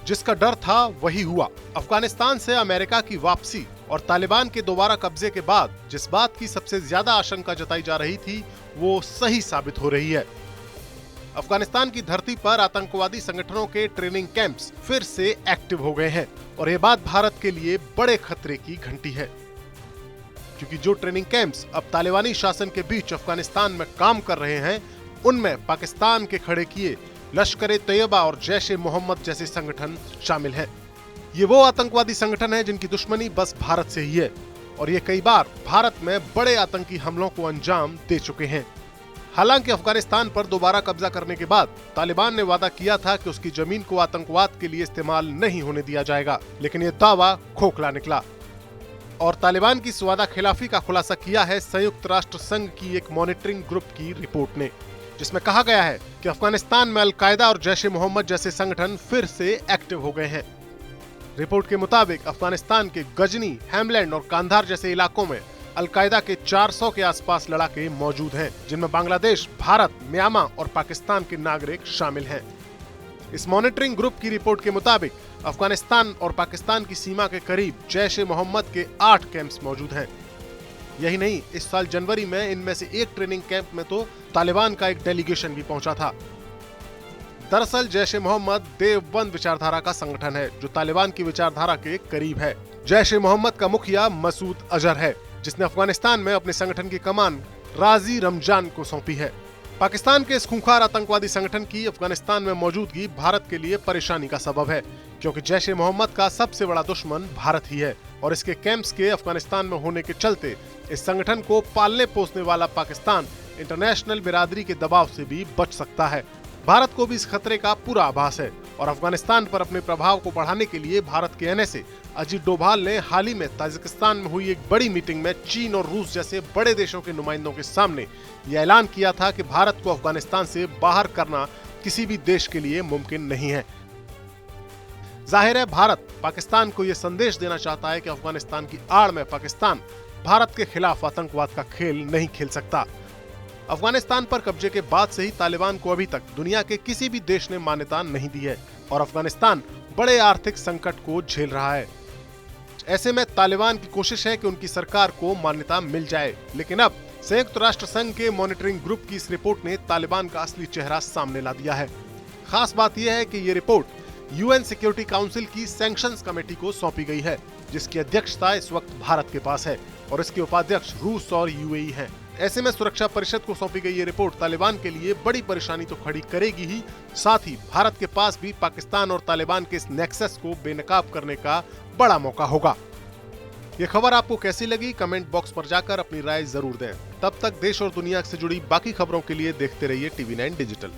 जिसका डर था वही हुआ। अफगानिस्तान से अमेरिका की वापसी और तालिबान के दोबारा कब्जे के बाद जिस बात की सबसे ज्यादा आशंका जताई जा रही थी वो सही साबित हो रही है। अफगानिस्तान की धरती पर आतंकवादी संगठनों के ट्रेनिंग कैंप्स फिर से एक्टिव हो गए हैं और ये बात भारत के लिए बड़े खतरे की घंटी है, क्योंकि जो ट्रेनिंग कैंप्स अब तालिबानी शासन के बीच अफगानिस्तान में काम कर रहे हैं उनमें पाकिस्तान के खड़े किए लश्कर-ए-तैयबा और जैश-ए-मोहम्मद जैसे संगठन शामिल हैं। ये वो आतंकवादी संगठन है जिनकी दुश्मनी बस भारत से ही है और ये कई बार भारत में बड़े आतंकी हमलों को अंजाम दे चुके हैं। हालांकि अफगानिस्तान पर दोबारा कब्जा करने के बाद तालिबान ने वादा किया था कि उसकी जमीन को आतंकवाद के लिए इस्तेमाल नहीं होने दिया जाएगा, लेकिन ये दावा खोखला निकला और तालिबान की इस वादा खिलाफी का खुलासा किया है संयुक्त राष्ट्र संघ की एक मॉनिटरिंग ग्रुप की रिपोर्ट ने, जिसमें कहा गया है कि अफगानिस्तान में अल-कायदा और जैश-ए-मोहम्मद जैसे संगठन फिर से एक्टिव हो गए हैं। रिपोर्ट के मुताबिक अफगानिस्तान के गजनी, हैमलैंड और कांधार जैसे इलाकों में अल-कायदा के 400 के आसपास लड़ाके मौजूद हैं, जिनमें बांग्लादेश, भारत, म्यांमार और पाकिस्तान के नागरिक शामिल हैं। इस मॉनिटरिंग ग्रुप की रिपोर्ट के मुताबिक अफगानिस्तान और पाकिस्तान की सीमा के करीब जैश-ए-मोहम्मद के 8 कैंप्स मौजूद हैं। यही नहीं, इस साल जनवरी में इनमें से एक ट्रेनिंग कैंप में तो तालिबान का एक डेलीगेशन भी पहुंचा था। दरअसल जैश-ए-मोहम्मद देवबंद विचारधारा का संगठन है जो तालिबान की विचारधारा के करीब है। जैश-ए-मोहम्मद का मुखिया मसूद अजहर है, जिसने अफगानिस्तान में अपने संगठन की कमान राजी रमजान को सौंपी है। पाकिस्तान के इस खूंखार आतंकवादी संगठन की अफगानिस्तान में मौजूदगी भारत के लिए परेशानी का सबब है, क्योंकि जैश-ए-मोहम्मद का सबसे बड़ा दुश्मन भारत ही है और इसके कैंप्स के अफगानिस्तान में होने के चलते इस संगठन को पालने पोसने वाला पाकिस्तान इंटरनेशनल बिरादरी के दबाव से भी बच सकता है। भारत को भी इस खतरे का पूरा आभास है और अफगानिस्तान पर अपने प्रभाव को बढ़ाने के लिए भारत के एनएसए अजीत डोभाल ने हाल ही में ताजिकिस्तान में हुई एक बड़ी मीटिंग में चीन और रूस जैसे बड़े देशों के नुमाइंदों के सामने यह ऐलान किया था कि भारत को अफगानिस्तान से बाहर करना किसी भी देश के लिए मुमकिन नहीं है। जाहिर है भारत पाकिस्तान को यह संदेश देना चाहता है कि अफगानिस्तान की आड़ में पाकिस्तान भारत के खिलाफ आतंकवाद का खेल नहीं खेल सकता। अफगानिस्तान पर कब्जे के बाद से ही तालिबान को अभी तक दुनिया के किसी भी देश ने मान्यता नहीं दी है और अफगानिस्तान बड़े आर्थिक संकट को झेल रहा है। ऐसे में तालिबान की कोशिश है कि उनकी सरकार को मान्यता मिल जाए, लेकिन अब संयुक्त राष्ट्र संघ के मॉनिटरिंग ग्रुप की इस रिपोर्ट ने तालिबान का असली चेहरा सामने ला दिया है। खास बात यह है कि ये रिपोर्ट यूएन सिक्योरिटी काउंसिल की सैंक्शंस कमेटी को सौंपी गई है, जिसकी अध्यक्षता इस वक्त भारत के पास है और इसके उपाध्यक्ष रूस और यूएई हैं। ऐसे में सुरक्षा परिषद को सौंपी गई ये रिपोर्ट तालिबान के लिए बड़ी परेशानी तो खड़ी करेगी ही, साथ ही भारत के पास भी पाकिस्तान और तालिबान के इस नेक्सस को बेनकाब करने का बड़ा मौका होगा। ये खबर आपको कैसी लगी कमेंट बॉक्स पर जाकर अपनी राय जरूर दें। तब तक देश और दुनिया से जुड़ी बाकी खबरों के लिए देखते रहिए TV9 डिजिटल।